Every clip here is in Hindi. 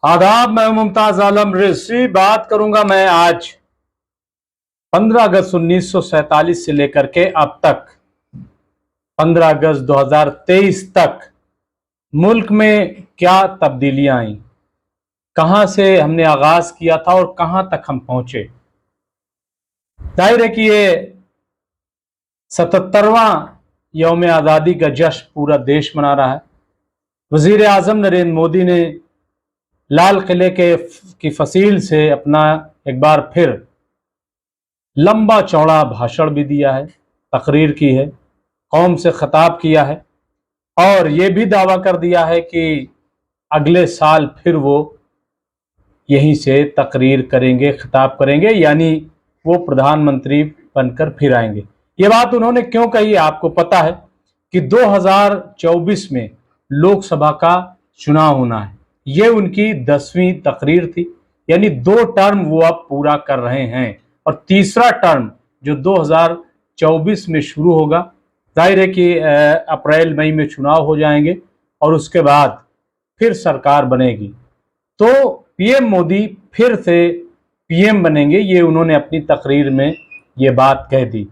आदाब, मैं मुमताज आलम रिजवी बात करूंगा। मैं आज 15 अगस्त 1947 से लेकर के अब तक 15 अगस्त 2023 तक मुल्क में क्या तब्दीलियां आई, कहां से हमने आगाज किया था और कहां तक हम पहुंचे। जाहिर है कि ये 77वां यौम आज़ादी का जश्न पूरा देश मना रहा है। वजीर आजम नरेंद्र मोदी ने लाल किले की फसील से अपना एक बार फिर लंबा चौड़ा भाषण भी दिया है, तकरीर की है, कौम से खिताब किया है और ये भी दावा कर दिया है कि अगले साल फिर वो यहीं से तकरीर करेंगे, खिताब करेंगे, यानी वो प्रधानमंत्री बनकर फिर आएंगे। ये बात उन्होंने क्यों कही, आपको पता है कि 2024 में लोकसभा का चुनाव होना है। ये उनकी 10वीं तकरीर थी, यानी 2 टर्म वो अब पूरा कर रहे हैं और तीसरा टर्म जो 2024 में शुरू होगा। जाहिर है कि अप्रैल मई में चुनाव हो जाएंगे और उसके बाद फिर सरकार बनेगी तो पीएम मोदी फिर से पीएम बनेंगे। ये उन्होंने अपनी तकरीर में ये बात कह दी।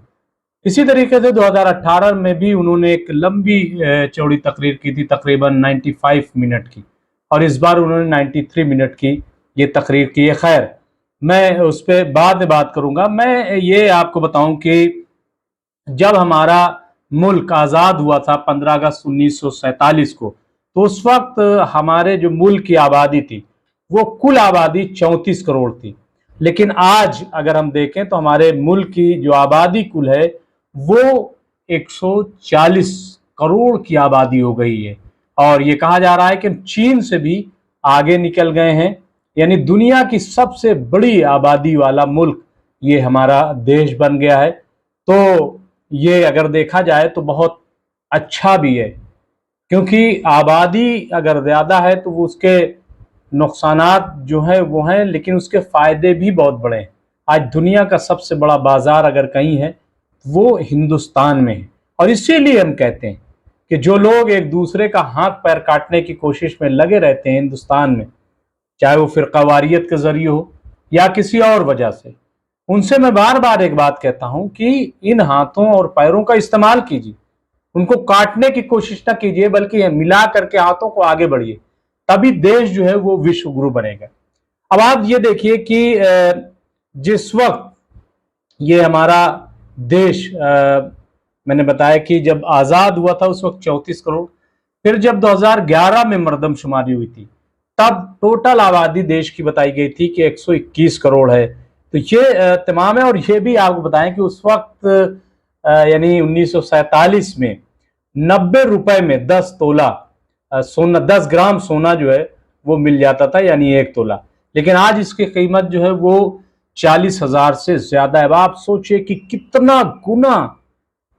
इसी तरीके से 2018 में भी उन्होंने एक लंबी चौड़ी तकरीर की थी, तकरीबन 95 मिनट की, और इस बार उन्होंने 93 मिनट की ये तकरीर की है। खैर, मैं उस पर बाद में बात करूंगा। मैं ये आपको बताऊं कि जब हमारा मुल्क आज़ाद हुआ था 15 अगस्त 1947 को, तो उस वक्त हमारे जो मुल्क की आबादी थी वो कुल आबादी 34 करोड़ थी। लेकिन आज अगर हम देखें तो हमारे मुल्क की जो आबादी कुल है वो 140 करोड़ की आबादी हो गई है और ये कहा जा रहा है कि हम चीन से भी आगे निकल गए हैं, यानी दुनिया की सबसे बड़ी आबादी वाला मुल्क ये हमारा देश बन गया है। तो ये अगर देखा जाए तो बहुत अच्छा भी है, क्योंकि आबादी अगर ज़्यादा है तो वो उसके नुकसानात जो है वो हैं, लेकिन उसके फ़ायदे भी बहुत बड़े हैं। आज दुनिया का सबसे बड़ा बाज़ार अगर कहीं है वो हिंदुस्तान में है और इसीलिए हम कहते हैं कि जो लोग एक दूसरे का हाथ पैर काटने की कोशिश में लगे रहते हैं हिंदुस्तान में, चाहे वो फ़िरक़ावारियत के ज़रिए हो या किसी और वजह से, उनसे मैं बार बार एक बात कहता हूं कि इन हाथों और पैरों का इस्तेमाल कीजिए, उनको काटने की कोशिश ना कीजिए, बल्कि मिला करके हाथों को आगे बढ़िए, तभी देश जो है वो विश्व गुरु बनेगा। अब आप ये देखिए कि जिस वक्त ये हमारा देश मैंने बताया कि जब आज़ाद हुआ था उस वक्त 34 करोड़, फिर जब 2011 में मरदमशुमारी हुई थी तब टोटल आबादी देश की बताई गई थी कि 121 करोड़ है। तो ये तमाम है। और ये भी आपको बताएं कि उस वक्त यानी 1947 में 90 रुपए में 10 तोला सोना, 10 ग्राम सोना जो है वो मिल जाता था, यानी 1 तोला। लेकिन आज इसकी कीमत जो है वो 40,000 से ज्यादा है। अब आप सोचिए कि कितना गुना,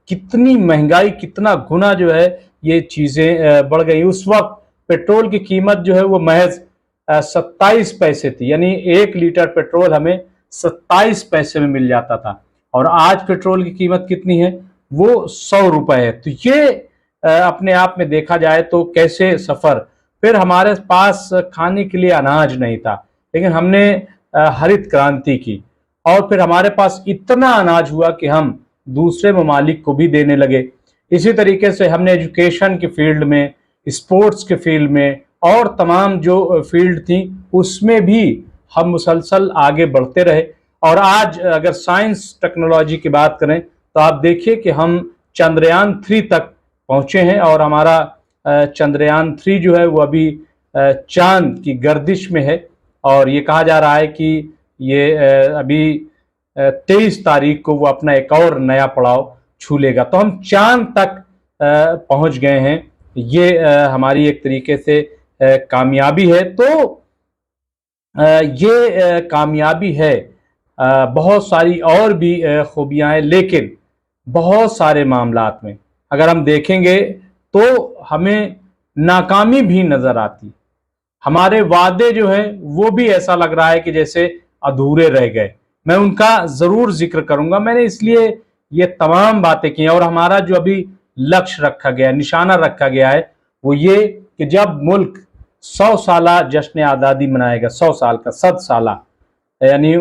कितनी महंगाई, कितना गुना जो है ये चीजें बढ़ गई। उस वक्त पेट्रोल की कीमत जो है वो महज 27 पैसे थी, यानी 1 लीटर पेट्रोल हमें 27 पैसे में मिल जाता था और आज पेट्रोल की कीमत कितनी है, वो 100 रुपए है। तो ये अपने आप में देखा जाए तो कैसे सफर। फिर हमारे पास खाने के लिए अनाज नहीं था, लेकिन हमने हरित क्रांति की और फिर हमारे पास इतना अनाज हुआ कि हम दूसरे ममालिक को भी देने लगे। इसी तरीके से हमने एजुकेशन के फील्ड में, स्पोर्ट्स के फील्ड में और तमाम जो फील्ड थी उसमें भी हम मुसलसल आगे बढ़ते रहे। और आज अगर साइंस टेक्नोलॉजी की बात करें तो आप देखिए कि हम चंद्रयान 3 तक पहुंचे हैं और हमारा चंद्रयान 3 जो है वो अभी चांद की गर्दिश में है और ये कहा जा रहा है कि ये अभी 23 तारीख को वो अपना एक और नया पड़ाव छू लेगा। तो हम चांद तक पहुंच गए हैं। ये हमारी एक तरीके से कामयाबी है। तो ये कामयाबी है, बहुत सारी और भी खूबियां हैं, लेकिन बहुत सारे मामलात में अगर हम देखेंगे तो हमें नाकामी भी नजर आती। हमारे वादे जो हैं वो भी ऐसा लग रहा है कि जैसे अधूरे रह गए। मैं उनका जरूर जिक्र करूंगा, मैंने इसलिए ये तमाम बातें की हैं। और हमारा जो अभी लक्ष्य रखा गया है, निशाना रखा गया है, वो ये कि जब मुल्क 100 साला जश्न आज़ादी मनाएगा, 100 साल का, 100 साला, यानी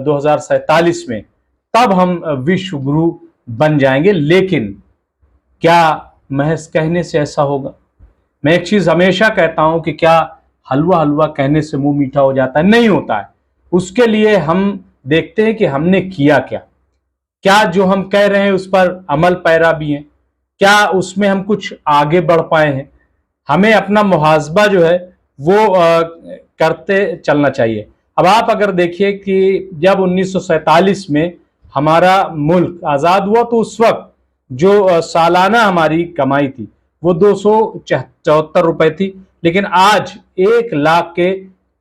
2047 में, तब हम विश्व गुरु बन जाएंगे। लेकिन क्या महज कहने से ऐसा होगा? मैं एक चीज हमेशा कहता हूं कि क्या हलवा हलवा कहने से मुंह मीठा हो जाता है? नहीं होता है। उसके लिए हम देखते हैं कि हमने किया क्या, क्या जो हम कह रहे हैं उस पर अमल पैरा भी है, क्या उसमें हम कुछ आगे बढ़ पाए हैं। हमें अपना मुहासबा जो है वो करते चलना चाहिए। अब आप अगर देखिए कि जब 1947 में हमारा मुल्क आज़ाद हुआ तो उस वक्त जो सालाना हमारी कमाई थी वो 274 रुपए थी, लेकिन आज 1 लाख के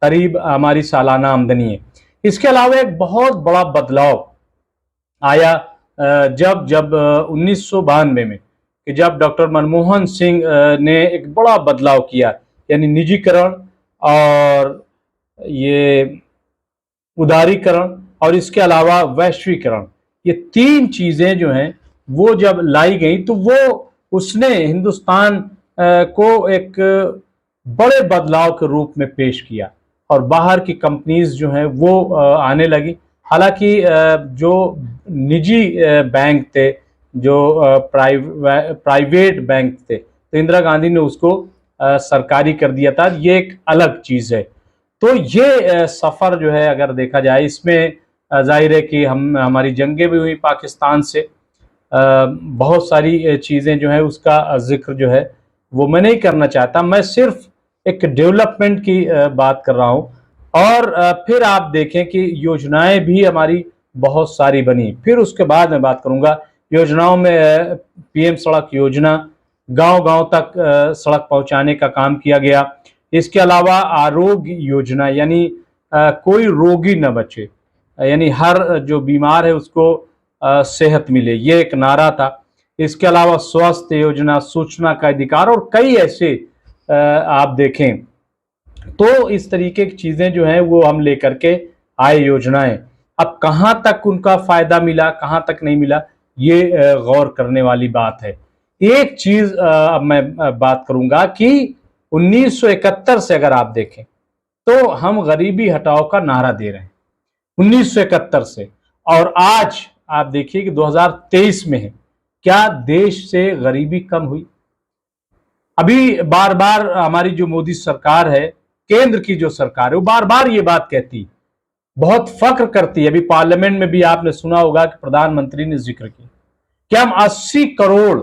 करीब हमारी सालाना आमदनी है। इसके अलावा एक बहुत बड़ा बदलाव आया जब जब 1992 में, कि जब डॉक्टर मनमोहन सिंह ने एक बड़ा बदलाव किया, यानी निजीकरण और ये उदारीकरण और इसके अलावा वैश्वीकरण, ये 3 चीजें जो हैं वो जब लाई गई तो वो उसने हिंदुस्तान को एक बड़े बदलाव के रूप में पेश किया और बाहर की कंपनीज जो हैं वो आने लगी। हालांकि जो निजी बैंक थे, जो प्राइवेट बैंक थे, तो इंदिरा गांधी ने उसको सरकारी कर दिया था, ये एक अलग चीज है। तो ये सफर जो है अगर देखा जाए, इसमें जाहिर है कि हमारी जंगें भी हुई पाकिस्तान से, बहुत सारी चीजें जो है उसका जिक्र जो है वो मैं नहीं करना चाहता। मैं सिर्फ एक डेवलपमेंट की बात कर रहा हूं। और फिर आप देखें कि योजनाएं भी हमारी बहुत सारी बनी। फिर उसके बाद मैं बात करूंगा योजनाओं में पीएम सड़क योजना, गांव गांव तक सड़क पहुंचाने का काम किया गया। इसके अलावा आरोग्य योजना, यानी कोई रोगी न बचे, यानी हर जो बीमार है उसको सेहत मिले, ये एक नारा था। इसके अलावा स्वास्थ्य योजना, सूचना का अधिकार और कई ऐसे आप देखें तो इस तरीके की चीजें जो हैं वो हम लेकर के आए योजनाएं। अब कहां तक उनका फायदा मिला, कहां तक नहीं मिला, ये गौर करने वाली बात है। एक चीज अब मैं बात करूंगा कि 1971 से अगर आप देखें तो हम गरीबी हटाओ का नारा दे रहे हैं 1971 से, और आज आप देखिए कि 2023 में है। क्या देश से गरीबी कम हुई? अभी बार बार हमारी जो मोदी सरकार है, केंद्र की जो सरकार है, वो बार बार ये बात कहती, बहुत फख्र करती है। अभी पार्लियामेंट में भी आपने सुना होगा कि प्रधानमंत्री ने जिक्र किया कि हम 80 करोड़,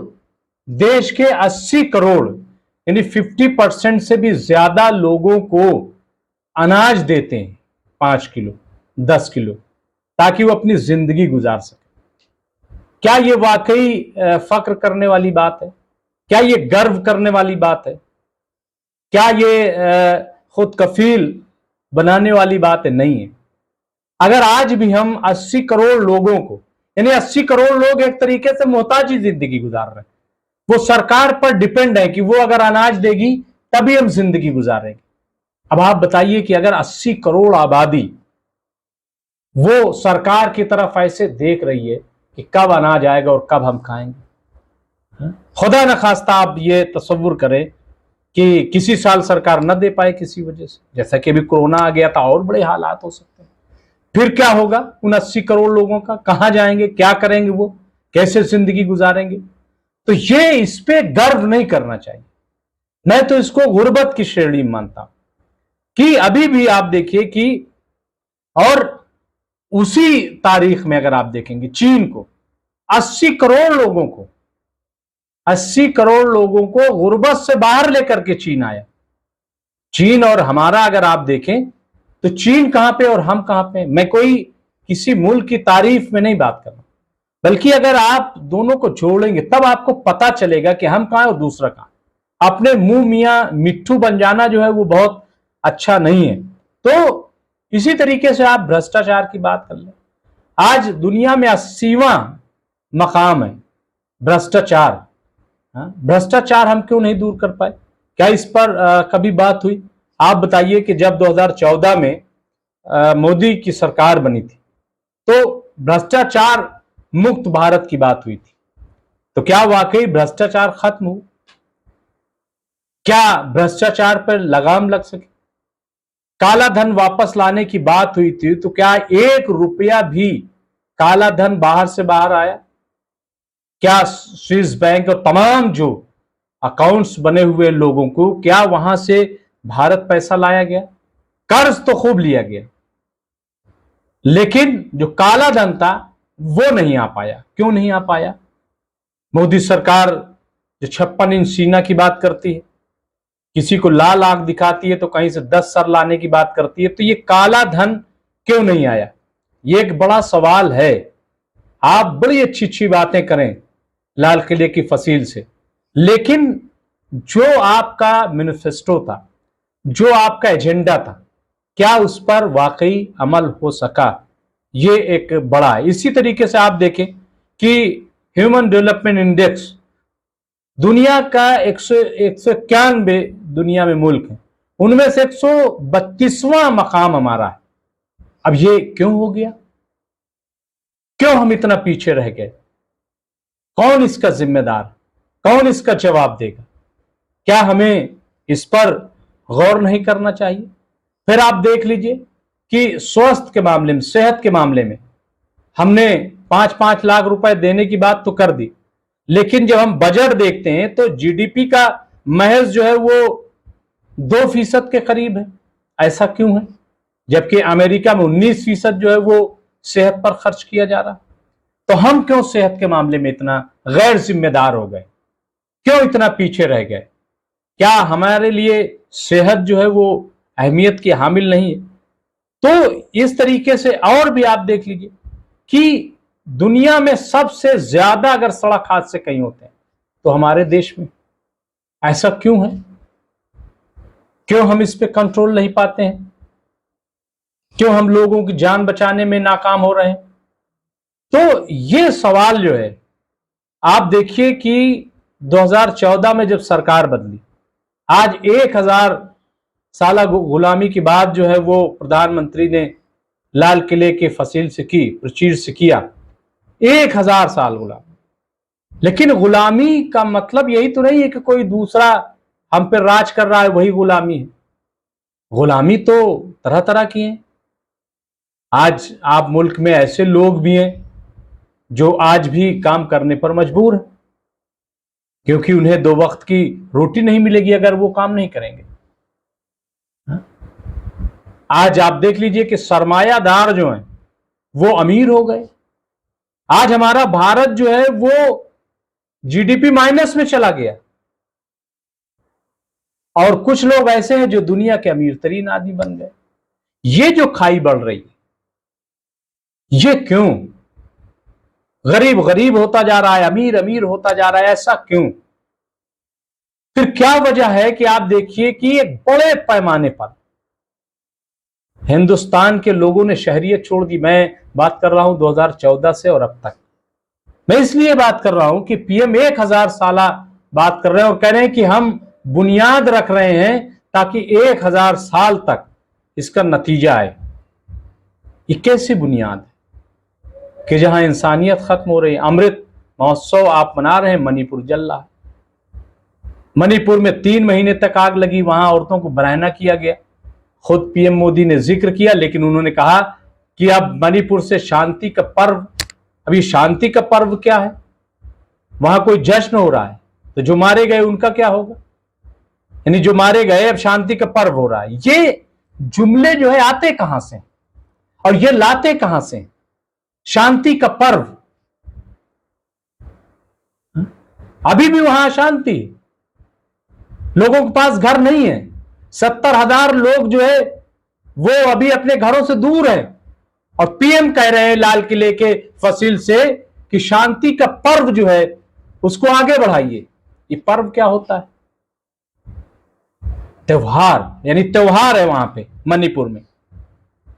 देश के 80 करोड़ यानी 50% से भी ज्यादा लोगों को अनाज देते हैं, 5 किलो 10 किलो, ताकि वो अपनी जिंदगी गुजार सके। क्या ये वाकई फख्र करने वाली बात है? क्या ये गर्व करने वाली बात है? क्या ये खुद कफील बनाने वाली बात है? नहीं है। अगर आज भी हम 80 करोड़ लोगों को, यानी 80 करोड़ लोग एक तरीके से मोहताजी जिंदगी गुजार रहे हैं, वो सरकार पर डिपेंड है कि वो अगर अनाज देगी तभी हम जिंदगी गुजारेंगे। अब आप बताइए कि अगर 80 करोड़ आबादी वो सरकार की तरफ ऐसे देख रही है कि कब अनाज आएगा और कब हम खाएंगे, खुदा न खास्ता आप ये तस्वुर करें कि किसी साल सरकार न दे पाए किसी वजह से, जैसा कि अभी कोरोना आ गया था, और बड़े हालात हो सकते हैं। फिर क्या होगा उन 80 करोड़ लोगों का? कहां जाएंगे, क्या करेंगे, वो कैसे जिंदगी गुजारेंगे? तो ये इस पे गर्व नहीं करना चाहिए। मैं तो इसको गुर्बत की श्रेणी में मानता हूं कि अभी भी आप देखिए कि, और उसी तारीख में अगर आप देखेंगे चीन को 80 करोड़ लोगों को 80 करोड़ लोगों को गुर्बत से बाहर लेकर के चीन आया। चीन और हमारा अगर आप देखें तो चीन कहां पे और हम कहां पे? मैं कोई किसी मुल्क की तारीफ में नहीं बात कर रहा, बल्कि अगर आप दोनों को जोड़ेंगे तब आपको पता चलेगा कि हम कहां और दूसरा कहां। अपने मुंह मियां मिट्ठू बन जाना जो है वो बहुत अच्छा नहीं है। तो इसी तरीके से आप भ्रष्टाचार की बात कर लें, आज दुनिया में 80वां मकाम है भ्रष्टाचार। भ्रष्टाचार हम क्यों नहीं दूर कर पाए? क्या इस पर कभी बात हुई? आप बताइए कि जब 2014 में मोदी की सरकार बनी थी तो भ्रष्टाचार मुक्त भारत की बात हुई थी, तो क्या वाकई भ्रष्टाचार खत्म हुआ? क्या भ्रष्टाचार पर लगाम लग सके? काला धन वापस लाने की बात हुई थी, तो क्या 1 रुपया भी काला धन बाहर से बाहर आया? क्या स्विस बैंक और तमाम जो अकाउंट्स बने हुए लोगों को, क्या वहां से भारत पैसा लाया गया? कर्ज तो खूब लिया गया, लेकिन जो काला धन था वो नहीं आ पाया। क्यों नहीं आ पाया? मोदी सरकार जो 56 इंच सीना की बात करती है, किसी को लाल आंख दिखाती है तो कहीं से 10 सर लाने की बात करती है, तो ये काला धन क्यों नहीं आया? ये एक बड़ा सवाल है। आप बड़ी अच्छी अच्छी बातें करें लाल किले की फसील से, लेकिन जो आपका मैनिफेस्टो था, जो आपका एजेंडा था, क्या उस पर वाकई अमल हो सका? ये एक बड़ा है। इसी तरीके से आप देखें कि ह्यूमन डेवलपमेंट इंडेक्स, दुनिया का 191 दुनिया में मुल्क है, उनमें से 132वां मकाम हमारा है। अब ये क्यों हो गया? क्यों हम इतना पीछे रह गए? कौन इसका जिम्मेदार? कौन इसका जवाब देगा? क्या हमें इस पर गौर नहीं करना चाहिए? फिर आप देख लीजिए कि स्वास्थ्य के मामले में, सेहत के मामले में हमने 5-5 लाख रुपए देने की बात तो कर दी, लेकिन जब हम बजट देखते हैं तो जीडीपी का महज जो है वो 2% के करीब है। ऐसा क्यों है? जबकि अमेरिका में 19% जो है वो सेहत पर खर्च किया जा रहा। तो हम क्यों सेहत के मामले में इतना गैर जिम्मेदार हो गए? क्यों इतना पीछे रह गए? क्या हमारे लिए सेहत जो है वो अहमियत की हामिल नहीं है? तो इस तरीके से और भी आप देख लीजिए कि दुनिया में सबसे ज्यादा अगर सड़क हादसे कहीं होते हैं तो हमारे देश में। ऐसा क्यों है? क्यों हम इस पे कंट्रोल नहीं पाते हैं? क्यों हम लोगों की जान बचाने में नाकाम हो रहे हैं? तो ये सवाल जो है, आप देखिए कि 2014 में जब सरकार बदली, आज 1000 साल गुलामी के बाद जो है वो प्रधानमंत्री ने लाल किले के फसील से की, प्रचीर से किया 1000 साल गुलामी। लेकिन गुलामी का मतलब यही तो नहीं है कि कोई दूसरा हम पर राज कर रहा है वही गुलामी है। गुलामी तो तरह तरह की है। आज आप मुल्क में ऐसे लोग भी हैं जो आज भी काम करने पर मजबूर है, क्योंकि उन्हें 2 वक्त की रोटी नहीं मिलेगी अगर वो काम नहीं करेंगे। आज आप देख लीजिए कि सरमायादार जो हैं वो अमीर हो गए। आज हमारा भारत जो है वो जीडीपी माइनस में चला गया, और कुछ लोग ऐसे हैं जो दुनिया के अमीर तरीन आदमी बन गए। ये जो खाई बढ़ रही है, ये क्यों? गरीब गरीब होता जा रहा है, अमीर अमीर होता जा रहा है, ऐसा क्यों? फिर क्या वजह है कि आप देखिए कि एक बड़े पैमाने पर हिंदुस्तान के लोगों ने शहरियत छोड़ दी। मैं बात कर रहा हूं 2014 से और अब तक। मैं इसलिए बात कर रहा हूं कि पीएम 1000 साल बात कर रहे हैं और कह रहे हैं कि हम बुनियाद रख रहे हैं ताकि 1000 साल तक इसका नतीजा आए। ये कैसी बुनियाद है कि जहां इंसानियत खत्म हो रही है? अमृत महोत्सव आप मना रहे हैं, मणिपुर जल रहा है। मणिपुर में 3 महीने तक आग लगी, वहां औरतों को बरहना किया गया। खुद पीएम मोदी ने जिक्र किया, लेकिन उन्होंने कहा कि अब मणिपुर से शांति का पर्व। अभी शांति का पर्व क्या है? वहां कोई जश्न हो रहा है, तो जो मारे गए उनका क्या होगा? यानी जो मारे गए, अब शांति का पर्व हो रहा है। ये जुमले जो है आते कहां से और ये लाते कहां से? शांति का पर्व। अभी भी वहां अशांति, लोगों के पास घर नहीं है। 70,000 लोग जो है वो अभी अपने घरों से दूर है, और पीएम कह रहे हैं लाल किले के फसील से कि शांति का पर्व जो है उसको आगे बढ़ाइए। ये पर्व क्या होता है? त्योहार, यानी त्योहार है वहां पे मणिपुर में।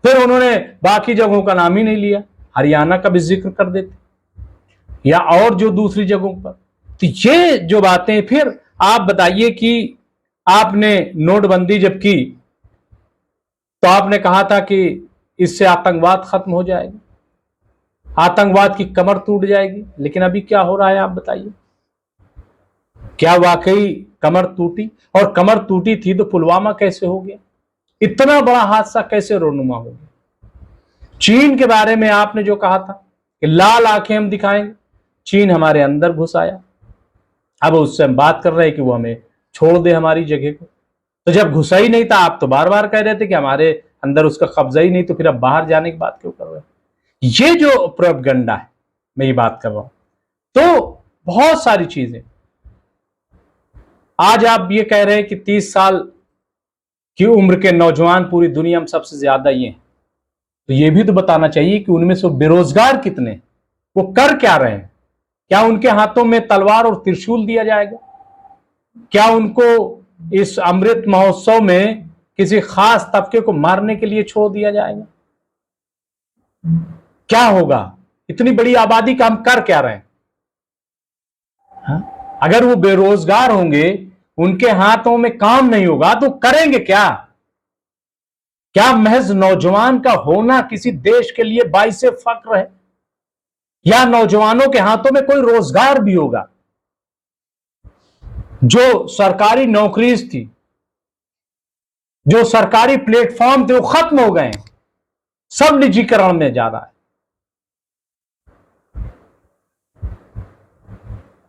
फिर उन्होंने बाकी जगहों का नाम ही नहीं लिया, हरियाणा का भी जिक्र कर देते या और जो दूसरी जगहों पर। तो ये जो बातें, फिर आप बताइए कि आपने नोटबंदी जब की तो आपने कहा था कि इससे आतंकवाद खत्म हो जाएगा, आतंकवाद की कमर टूट जाएगी, लेकिन अभी क्या हो रहा है आप बताइए। क्या वाकई कमर टूटी? और कमर टूटी थी तो पुलवामा कैसे हो गया? इतना बड़ा हादसा कैसे रोनुमा हो गया? चीन के बारे में आपने जो कहा था कि लाल आंखें हम दिखाएंगे, चीन हमारे अंदर घुस आया। अब उससे हम बात कर रहे हैं कि वो हमें छोड़ दे हमारी जगह को। तो जब घुसा ही नहीं था, आप तो बार बार कह रहे थे कि हमारे अंदर उसका कब्जा ही नहीं, तो फिर अब बाहर जाने की बात क्यों कर रहे हैं? ये जो प्रोपगंडा है, मैं ये बात कर रहा हूं। तो बहुत सारी चीजें, आज आप ये कह रहे हैं कि 30 साल की उम्र के नौजवान पूरी दुनिया में सबसे ज्यादा ये हैं, तो ये भी तो बताना चाहिए कि उनमें से बेरोजगार कितने, वो कर क्या रहे हैं? क्या उनके हाथों में तलवार और त्रिशूल दिया जाएगा? क्या उनको इस अमृत महोत्सव में किसी खास तबके को मारने के लिए छोड़ दिया जाएगा? क्या होगा? इतनी बड़ी आबादी का हम कर क्या रहे हैं? अगर वो बेरोजगार होंगे, उनके हाथों में काम नहीं होगा, तो करेंगे क्या? क्या महज नौजवान का होना किसी देश के लिए बाइस फक्र है? या नौजवानों के हाथों में कोई रोजगार भी होगा? जो सरकारी नौकरी थी, जो सरकारी प्लेटफॉर्म थे, वो खत्म हो गए, सब निजीकरण में जा रहा है।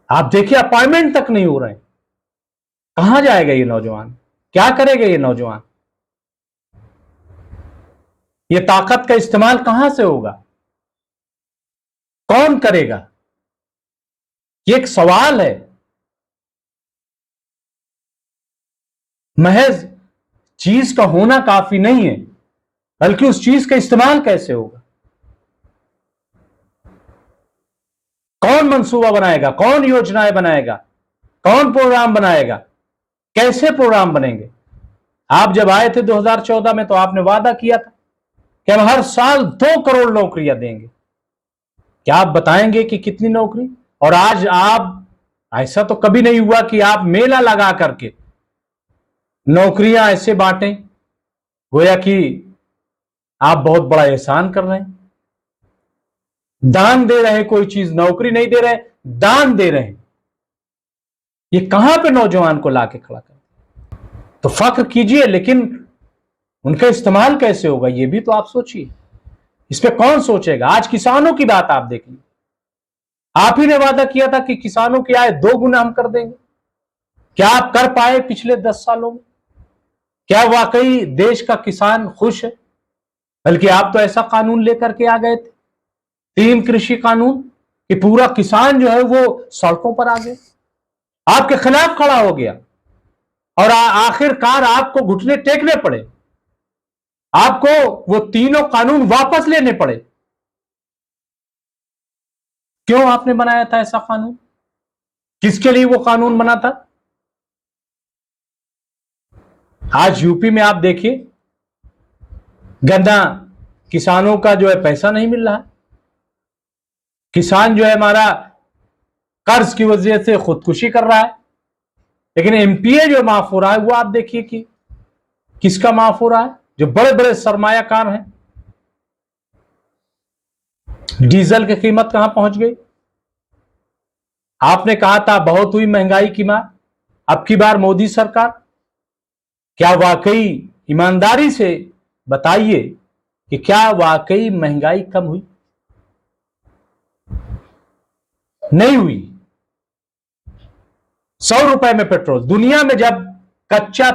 आप देखिए, अपॉइंटमेंट तक नहीं हो रहे हैं। कहां जाएगा ये नौजवान? क्या करेगा ये नौजवान? ये ताकत का इस्तेमाल कहां से होगा? कौन करेगा? ये एक सवाल है। महज चीज का होना काफी नहीं है, बल्कि उस चीज का इस्तेमाल कैसे होगा? कौन मंसूबा बनाएगा? कौन योजनाएं बनाएगा? कौन प्रोग्राम बनाएगा? कैसे प्रोग्राम बनेंगे? आप जब आए थे 2014 में, तो आपने वादा किया था कि हम हर साल 2 करोड़ नौकरियां देंगे। क्या आप बताएंगे कि कितनी नौकरी? और आज आप, ऐसा तो कभी नहीं हुआ कि आप मेला लगा करके नौकरियां ऐसे बांटें, गोया कि आप बहुत बड़ा एहसान कर रहे हैं। दान दे रहे हैं, कोई चीज नौकरी नहीं दे रहे, दान दे रहे हैं। ये कहां पे नौजवान को लाके खड़ा कर? तो फक्र कीजिए, लेकिन उनका इस्तेमाल कैसे होगा, ये भी तो आप सोचिए। इस पे कौन सोचेगा? आज किसानों की बात आप देखिए, आप ही ने वादा किया था कि किसानों की आय 2 गुना हम कर देंगे। क्या आप कर पाए पिछले 10 सालों में? क्या वाकई देश का किसान खुश है? बल्कि आप तो ऐसा कानून लेकर के आ गए थे, 3 कृषि कानून, कि पूरा किसान जो है वो सड़कों पर आ गए, आपके खिलाफ खड़ा हो गया, और आखिरकार आपको घुटने टेकने पड़े, आपको वो तीनों कानून वापस लेने पड़े। क्यों आपने बनाया था ऐसा कानून? किसके लिए वो कानून बना था? आज यूपी में आप देखिए, गन्ना किसानों का जो है पैसा नहीं मिल रहा है। किसान जो है हमारा कर्ज की वजह से खुदकुशी कर रहा है। लेकिन एमपीए जो माफ हो रहा है, वो आप देखिए कि किसका माफ हो रहा है? जो बड़े बड़े सरमायाकार हैं। डीजल की कीमत कहां पहुंच गई? आपने कहा था बहुत हुई महंगाई की मार, अब की बार मोदी सरकार, क्या वाकई ईमानदारी से बताइए कि क्या वाकई महंगाई कम हुई? नहीं हुई। 100 रुपए में पेट्रोल, दुनिया में जब कच्चे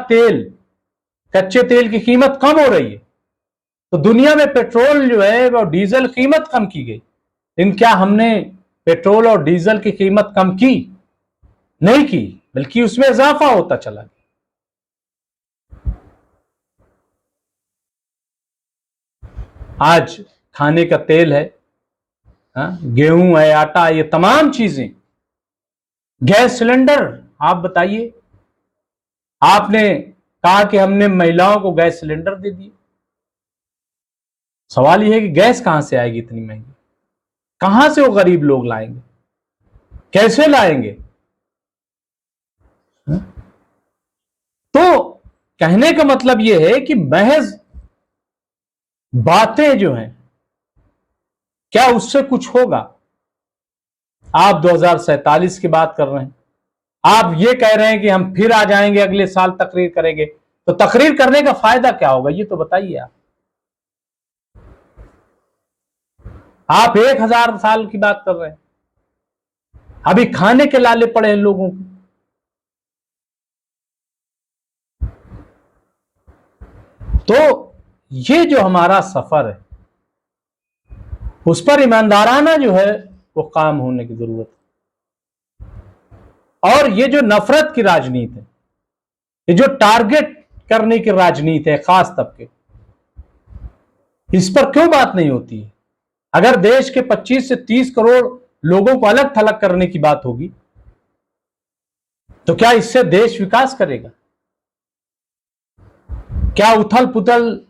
तेल की कीमत कम हो रही है, तो दुनिया में पेट्रोल जो है वो डीजल कीमत कम की गई। लेकिन क्या हमने पेट्रोल और डीजल की कीमत कम की? नहीं की, बल्कि उसमें इजाफा होता चला गया। आज खाने का तेल है, गेहूं है, आटा, ये तमाम चीजें, गैस सिलेंडर, आप बताइए। आपने कहा कि हमने महिलाओं को गैस सिलेंडर दे दिए। सवाल यह है कि गैस कहां से आएगी इतनी महंगी? कहां से वो गरीब लोग लाएंगे? कैसे लाएंगे? तो कहने का मतलब यह है कि महज बातें जो हैं, क्या उससे कुछ होगा? आप 2047 की बात कर रहे हैं, आप ये कह रहे हैं कि हम फिर आ जाएंगे अगले साल तकरीर करेंगे, तो तकरीर करने का फायदा क्या होगा, ये तो बताइए आप 1000 साल की बात कर रहे हैं, अभी खाने के लाले पड़े हैं लोगों को। तो ये जो हमारा सफर है उस पर ईमानदाराना जो है वो काम होने की जरूरत है। और ये जो नफरत की राजनीति है, ये जो टारगेट करने की राजनीति है खास तबके, इस पर क्यों बात नहीं होती है? अगर देश के 25 से 30 करोड़ लोगों को अलग थलग करने की बात होगी तो क्या इससे देश विकास करेगा? क्या उथल पुथल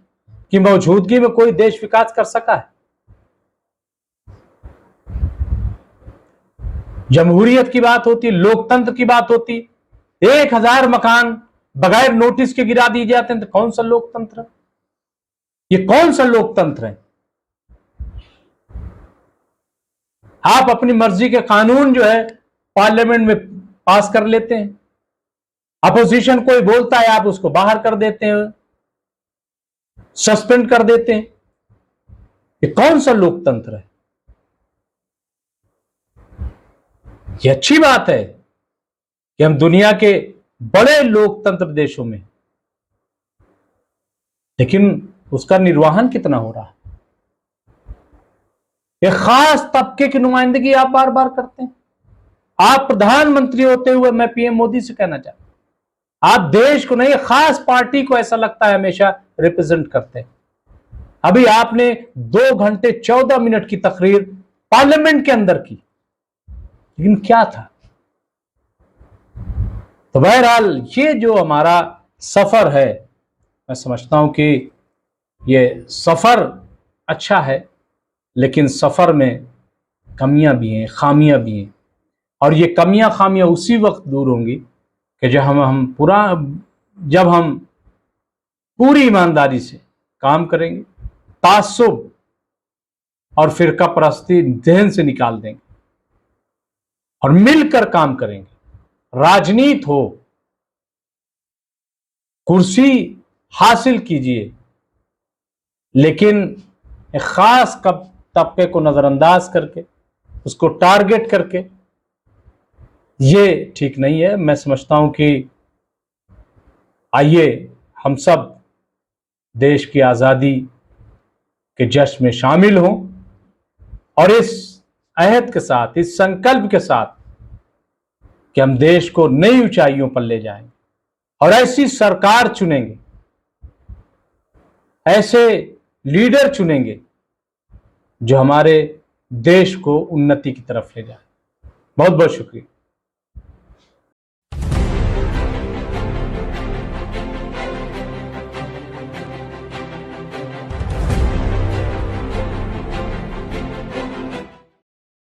की मौजूदगी में कोई देश विकास कर सका है? जमहूरियत की बात होती, लोकतंत्र की बात होती, 1000 मकान बगैर नोटिस के गिरा दिए जाते हैं, तो कौन सा लोकतंत्र? ये कौन सा लोकतंत्र है? आप अपनी मर्जी के कानून जो है पार्लियामेंट में पास कर लेते हैं, अपोजिशन कोई बोलता है आप उसको बाहर कर देते हैं, सस्पेंड कर देते हैं। ये कौन सा लोकतंत्र है? ये अच्छी बात है कि हम दुनिया के बड़े लोकतंत्र देशों में, लेकिन उसका निर्वहन कितना हो रहा है? एक खास तबके की नुमाइंदगी आप बार बार करते हैं। आप प्रधानमंत्री होते हुए मैं पीएम मोदी से कहना चाहता हूं, आप देश को नहीं, खास पार्टी को ऐसा लगता है हमेशा रिप्रेजेंट करते हैं। अभी आपने 2 घंटे 14 मिनट की तकरीर पार्लियामेंट के अंदर की, लेकिन क्या था? तो बहरहाल ये जो हमारा सफर है, मैं समझता हूं कि ये सफर अच्छा है, लेकिन सफर में कमियां भी हैं, खामियां भी हैं। और ये कमियां खामियां उसी वक्त दूर होंगी कि जब हम पूरी ईमानदारी से काम करेंगे, तासुब और फिरका परस्ती जहन से निकाल देंगे और मिलकर काम करेंगे। राजनीति हो, कुर्सी हासिल कीजिए, लेकिन एक खास तबके को नजरअंदाज करके, उसको टारगेट करके, ये ठीक नहीं है। मैं समझता हूं कि आइए हम सब देश की आजादी के जश्न में शामिल हों और इस अहद के साथ, इस संकल्प के साथ कि हम देश को नई ऊंचाइयों पर ले जाएंगे और ऐसी सरकार चुनेंगे, ऐसे लीडर चुनेंगे जो हमारे देश को उन्नति की तरफ ले जाए। बहुत बहुत शुक्रिया।